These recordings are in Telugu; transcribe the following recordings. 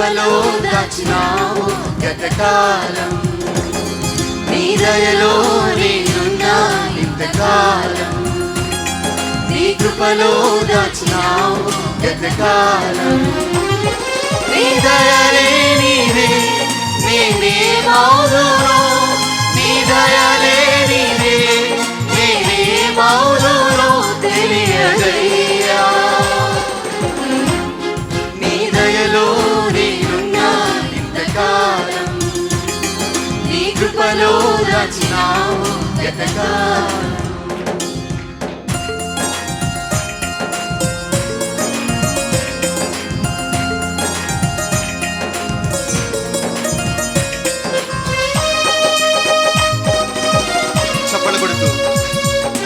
కృపలో దాచినావు గతకాలం, నీ దయలో నేనున్నా ఇంతకాలం. నీ కృపలో దాచినావు గతకాలం, నీ దయలే నీవే నేనేమౌదునో, నీ దయలే నీవే నేనేమౌదునో తెలియదయ్యా. నీ దయలో నేనున్నా ఇంతకాలం, నీ కృపలో దాచినావు గతకాలం. చప్పలు కొడుతూ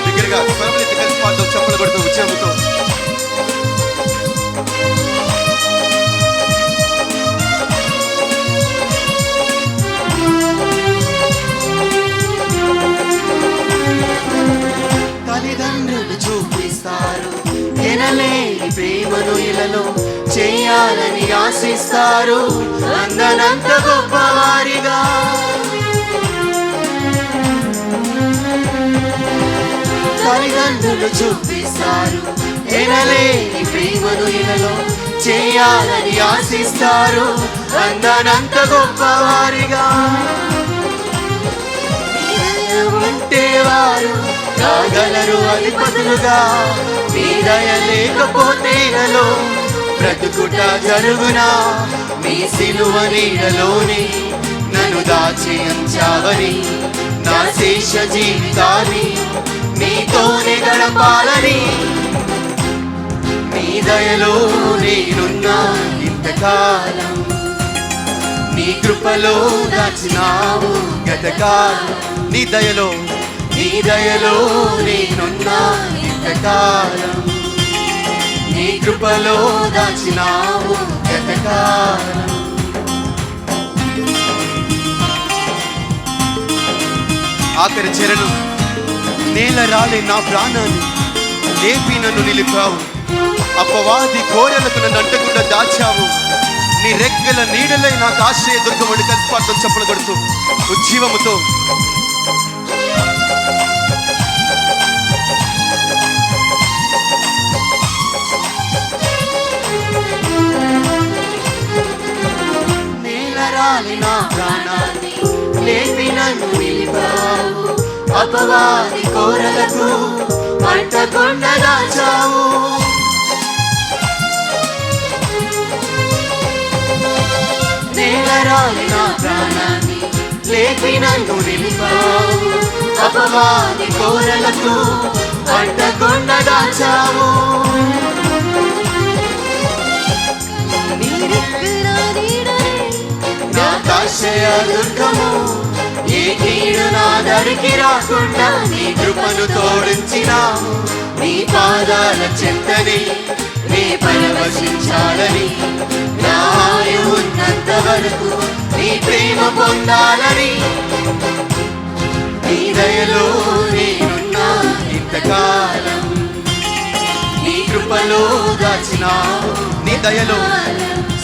దగ్గరగా స్వరములెత్తి కలిసి పాడతాం. చప్పలు కొడుతూ ఉద్యమంతో తల్లిదండ్రులు చూపిస్తారు ఎనలేని ప్రేమను ఇలలో చేయాలని ఆశిస్తారు, అందనంత గొప్పవారిగా. తల్లిదండ్రులు చూపిస్తారు ఎనలేని ప్రేమను ఇలలో చేయాలని ఆశిస్తారు, అందనంత గొప్పవారిగా. ఉంటే వారు రాగలరు అధిపతులుగా, మీ దయ లేకపోతే ఇలలో బ్రతుకుట జరుగునా. మీ సిలువ నీడలోనే నన్ను దాచి ఉంచావని, నా శేష జీవితాన్ని నీతోనే గడపాలని. నీ దయలో నేనున్నా ఇంతకాలం, నీ కృపలో దాచినావు గతకాలం. నీ దయలో నేనున్నా ఇంతకాలం, నీ కృపలో దాచినావు గతకాలం. ఆఖరి చెరను నేల రాలే నా ప్రాణాన్ని లేపి నన్ను నిలిపావు, అపవాది కోరలకు నన్ను అంటకుండా దాచావు. నీ రెక్కల నీడలై నాకు ఆశ్రయ దుర్గముడి కల్పార్థం చప్పలు కొడుతూ ఉజ్జీవముతో నేల రాలి నా ప్రాణాన్ని లేపి నన్ను నిలిపావు, అపవాది కోరలకు అంటకుండా దాచావు. నేలరాలి నా ప్రాణాన్ని లేపి నన్ను నిలిపావు, అపవాది కోరలకు అంటకుండా దాచావు. నాకాశ్రయ దుర్గము, ఏ కీడు నా దరికి రాకుండా నీ కృపను తోడించినావు. నీ పాదాల చెంతని నీ పరవశించాలని, నా ఆయువు ఉన్నంత వరకు నీ ప్రేమ పొందాలని. నీ దయలో నేనున్నా ఇంతకాలం, నీ కృపలో దాచినావు. నీ దయలో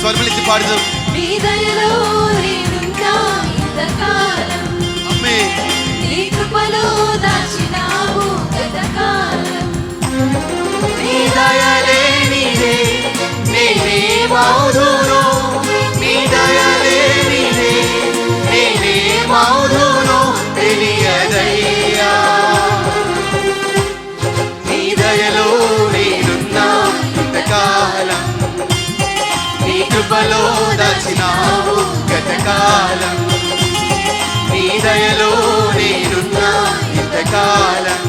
స్వరములెత్తి పాడుదాం. నీ దయలో నేనున్నా ఇంతకాలం, అమ్మే నీ కృపలో దాచినావు గతకాలం. నీ దయలే నీవే నేనేమౌదునో, నీ దయలే నీవే నేనేమౌదునో తెలియదయ్యా. నీ దయలో నేనున్నా ఇంతకాలం, నీ కృపలో దాచినావు గతకాలం. నీ దయలో నేనున్నా ఇంతకాలం,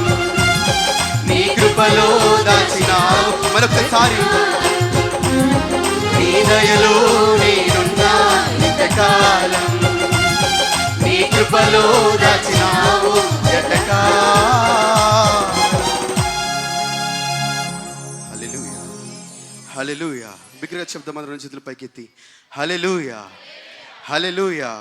నీ కృపలో దాచినావు. మరొకసారి నీ దయలో నేనున్నా ఇంతకాలం, నీ కృపలో దాచినావు గతకాలం. హల్లెలూయా, హల్లెలూయా. బిగ్గరగా శబ్దం అందరం చేతులు పైకెత్తి హల్లెలూయా, హల్లెలూయా.